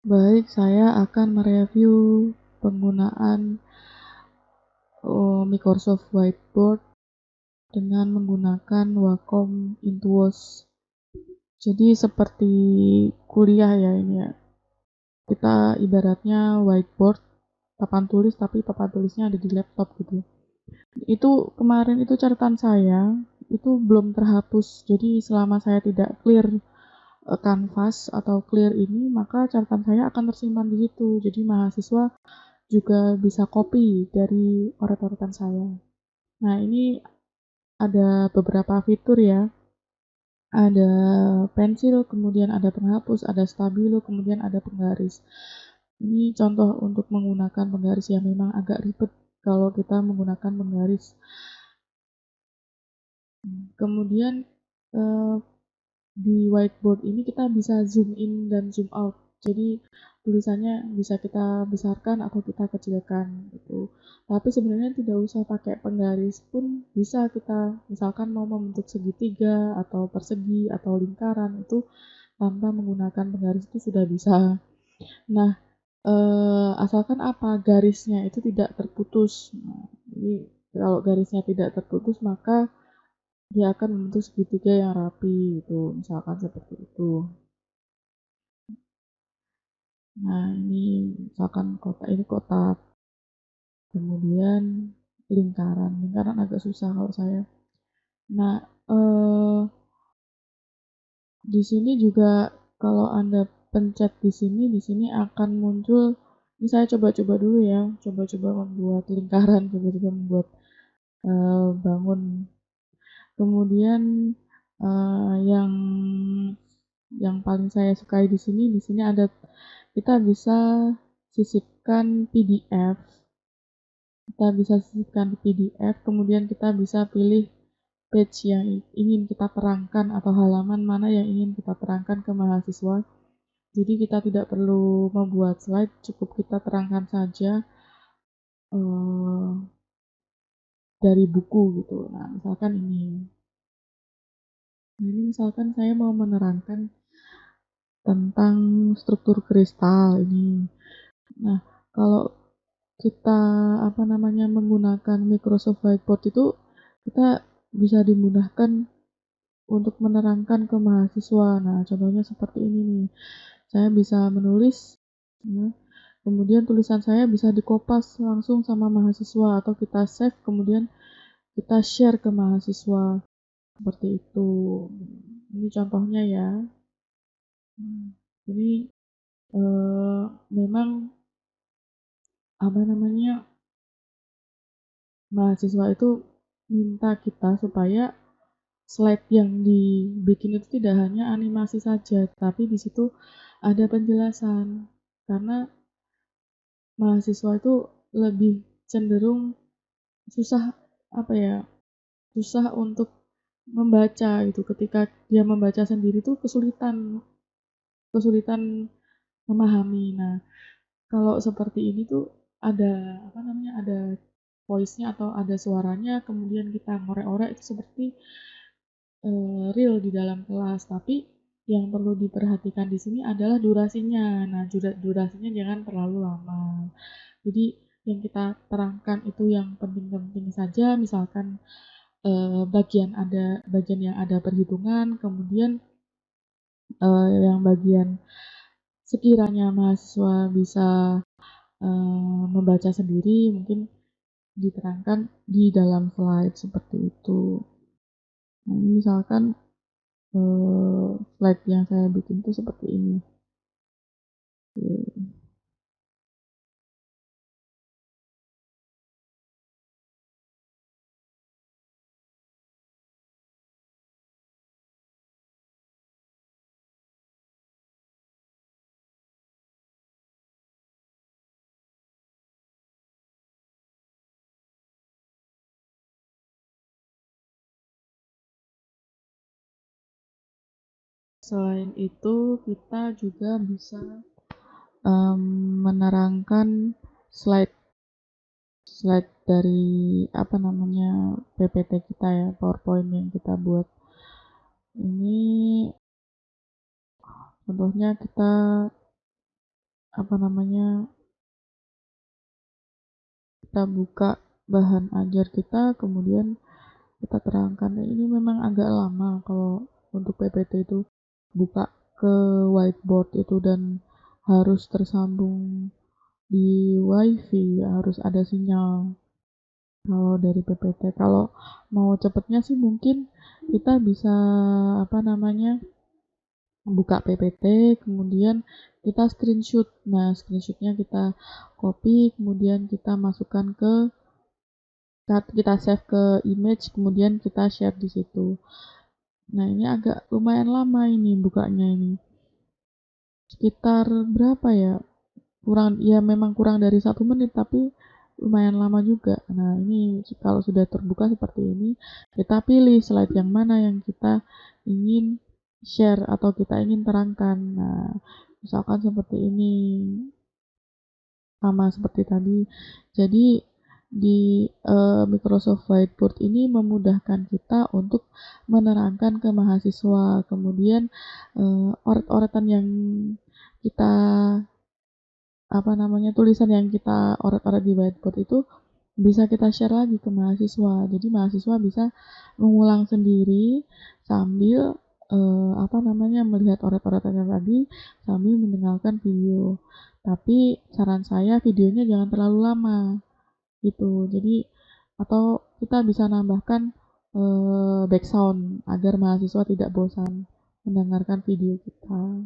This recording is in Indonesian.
Baik, saya akan mereview penggunaan Microsoft Whiteboard dengan menggunakan Wacom Intuos. Jadi seperti kuliah ya ini ya. Kita ibaratnya whiteboard, papan tulis tapi papan tulisnya ada di laptop gitu. Itu kemarin itu catatan saya itu belum terhapus. Jadi selama saya tidak clear kanvas atau clear ini, maka catatan saya akan tersimpan di situ. Jadi mahasiswa juga bisa copy dari coret-coretan saya. Nah, ini ada beberapa fitur ya. Ada pensil, kemudian ada penghapus, ada stabilo, kemudian ada penggaris. Ini contoh untuk menggunakan penggaris yang memang agak ribet kalau kita menggunakan penggaris. Kemudian eh, di whiteboard ini kita bisa zoom in dan zoom out. Jadi tulisannya bisa kita besarkan atau kita kecilkan gitu. Tapi sebenarnya tidak usah pakai penggaris pun bisa kita, misalkan mau membentuk segitiga atau persegi atau lingkaran itu tanpa menggunakan penggaris itu sudah bisa. Nah, asalkan apa garisnya itu tidak terputus. Nah, jadi kalau garisnya tidak terputus maka dia akan membentuk segitiga yang rapi gitu, misalkan seperti itu. Nah, ini misalkan kotak ini kotak, kemudian lingkaran agak susah kalau saya. Nah, di sini juga kalau Anda pencet di sini akan muncul, ini saya coba-coba dulu ya, coba-coba membuat lingkaran, coba-coba membuat bangun. Kemudian yang paling saya sukai di sini ada kita bisa sisipkan PDF. Kita bisa sisipkan di PDF, kemudian kita bisa pilih page yang ingin kita terangkan atau halaman mana yang ingin kita terangkan ke mahasiswa. Jadi kita tidak perlu membuat slide, cukup kita terangkan saja dari buku gitu. Nah, misalkan ini. Nah, ini misalkan saya mau menerangkan tentang struktur kristal ini. Nah, kalau kita menggunakan Microsoft Whiteboard itu kita bisa dimudahkan untuk menerangkan ke mahasiswa. Nah, contohnya seperti ini nih. Saya bisa menulis, ya, kemudian tulisan saya bisa dikopas langsung sama mahasiswa atau kita save kemudian kita share ke mahasiswa seperti itu. Ini contohnya ya. Jadi eh, memang apa namanya mahasiswa itu minta kita supaya slide yang dibikin itu tidak hanya animasi saja, tapi di situ ada penjelasan. Karena mahasiswa itu lebih cenderung susah apa ya, susah untuk membaca gitu. Ketika dia membaca sendiri tuh kesulitan kesulitan memahami. Nah, kalau seperti ini tuh ada ada voice-nya atau ada suaranya, kemudian kita ngorek-ngorek itu seperti real di dalam kelas, tapi yang perlu diperhatikan di sini adalah durasinya. Nah, durasinya jangan terlalu lama. Jadi yang kita terangkan itu yang penting-penting saja, misalkan bagian yang ada perhitungan, kemudian yang bagian sekiranya mahasiswa bisa membaca sendiri, mungkin diterangkan di dalam slide seperti itu. Nah, ini misalkan slide yang saya bikin tuh seperti ini. Selain itu, kita juga bisa menerangkan slide slide dari PPT kita ya, PowerPoint yang kita buat. Ini contohnya kita apa namanya, kita buka bahan ajar kita, kemudian kita terangkan. Nah, ini memang agak lama kalau untuk PPT itu buka ke whiteboard itu dan harus tersambung di WiFi, harus ada sinyal kalau dari PPT. Kalau mau cepetnya sih mungkin kita bisa apa namanya, buka PPT, kemudian kita screenshot. Nah, screenshotnya kita copy, kemudian kita masukkan ke kita save ke image, kemudian kita share di situ. Nah, ini agak lumayan lama ini bukanya ini. Sekitar berapa ya? Kurang, ya memang kurang dari 1 menit, tapi lumayan lama juga. Nah, ini kalau sudah terbuka seperti ini, kita pilih slide yang mana yang kita ingin share atau kita ingin terangkan. Nah, misalkan seperti ini, sama seperti tadi. Jadi di Microsoft Whiteboard ini memudahkan kita untuk menerangkan ke mahasiswa. Kemudian oret-oretan yang kita apa namanya, tulisan yang kita oret-oret di whiteboard itu bisa kita share lagi ke mahasiswa. Jadi mahasiswa bisa mengulang sendiri sambil apa namanya, melihat oret-oretannya tadi sambil mendengarkan video. Tapi saran saya videonya jangan terlalu lama gitu. Jadi atau kita bisa nambahkan background agar mahasiswa tidak bosan mendengarkan video kita.